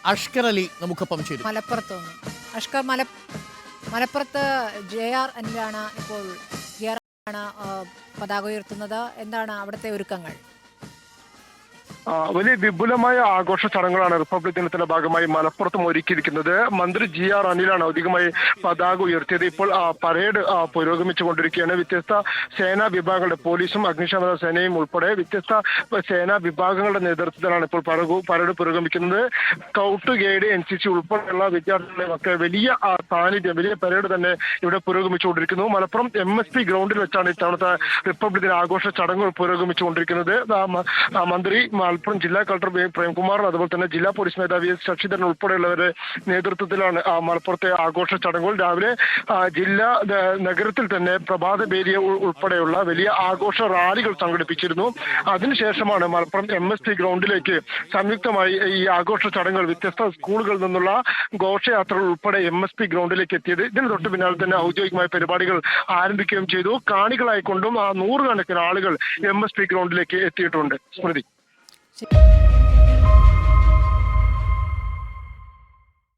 അഷ്കർ അലി നമുക്കൊപ്പം ചേരും. മലപ്പുറത്ത് JR അനിലാണ് ഇപ്പോൾ പതാക ഉയർത്തുന്നത്. എന്താണ് അവിടുത്തെ ഒരുക്കങ്ങൾ? വലിയ വിപുലമായ ആഘോഷ ചടങ്ങുകളാണ് റിപ്പബ്ലിക് ദിനത്തിന്റെ ഭാഗമായി മലപ്പുറത്തും ഒരുക്കിയിരിക്കുന്നത്. മന്ത്രി GR അനിലാണ് ഔദ്യോഗികമായി പതാക ഉയർത്തിയത്. ഇപ്പോൾ പരേഡ് പുരോഗമിച്ചുകൊണ്ടിരിക്കുകയാണ്. വ്യത്യസ്ത സേനാ വിഭാഗങ്ങളുടെ പോലീസും അഗ്നിശമന സേനയും ഉൾപ്പെടെ വ്യത്യസ്ത സേനാ വിഭാഗങ്ങളുടെ നേതൃത്വത്തിലാണ് ഇപ്പോൾ പരേഡ് പുരോഗമിക്കുന്നത്. സ്കൗട്ട് ഗൈഡ് NCC ഉൾപ്പെടെയുള്ള വിദ്യാർത്ഥികളെയും ഒക്കെ വലിയ സാന്നിധ്യം, വലിയ പരേഡ് തന്നെ ഇവിടെ പുരോഗമിച്ചുകൊണ്ടിരിക്കുന്നു. മലപ്പുറം MSP ഗ്രൗണ്ടിൽ വെച്ചാണ് ഇത്തവണത്തെ റിപ്പബ്ലിക് ദിന ആഘോഷ ചടങ്ങുകൾ പുരോഗമിച്ചുകൊണ്ടിരിക്കുന്നത്. മന്ത്രി മലപ്പുറം ജില്ലാ കളക്ടർ പ്രേംകുമാറും അതുപോലെ തന്നെ ജില്ലാ പോലീസ് മേധാവി ശശിധരൻ ഉൾപ്പെടെയുള്ളവരുടെ നേതൃത്വത്തിലാണ് മലപ്പുറത്തെ ആഘോഷ ചടങ്ങുകൾ. രാവിലെ ജില്ലാ നഗരത്തിൽ തന്നെ പ്രഭാത ബേരിയ ഉൾപ്പെടെയുള്ള വലിയ ആഘോഷ റാലികൾ സംഘടിപ്പിച്ചിരുന്നു. അതിനുശേഷമാണ് മലപ്പുറം MSP ഗ്രൗണ്ടിലേക്ക് സംയുക്തമായി ഈ ആഘോഷ ചടങ്ങുകൾ വ്യത്യസ്ത സ്കൂളുകളിൽ നിന്നുള്ള ഘോഷയാത്രകൾ ഉൾപ്പെടെ MSP ഗ്രൗണ്ടിലേക്ക് എത്തിയത്. ഇതിന് തൊട്ട് പിന്നാലെ തന്നെ ഔദ്യോഗികമായ പരിപാടികൾ ആരംഭിക്കുകയും ചെയ്തു. കാണികളായിക്കൊണ്ടും നൂറുകണക്കിന് ആളുകൾ MSP ഗ്രൗണ്ടിലേക്ക് എത്തിയിട്ടുണ്ട്. സ്മൃതി.